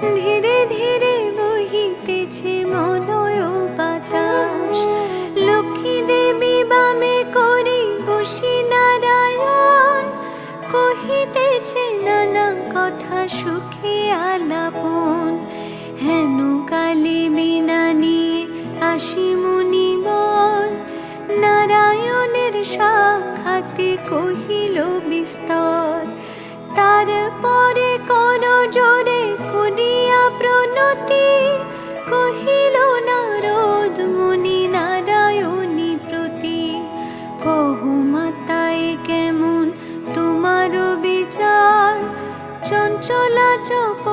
ধীরে ধীরে বহিতেছে মলয় বাতাস। লক্ষ্মী দেবী বামে করি বসি নারায়ণ, কহিতেছে নানা কথা সুখে আলাপন। হেন কালে বিনা নিয়ে আসি মুনিবর, নারায়ণের সাক্ষাতে কহিল বিস্তর। তারপরে কর জোরে করিয়া প্রণতি, কহিল নারদ মুনি নারায়ণী প্রতি। কহ মাতায় কেমন তোমার বিচার, চঞ্চলা চপ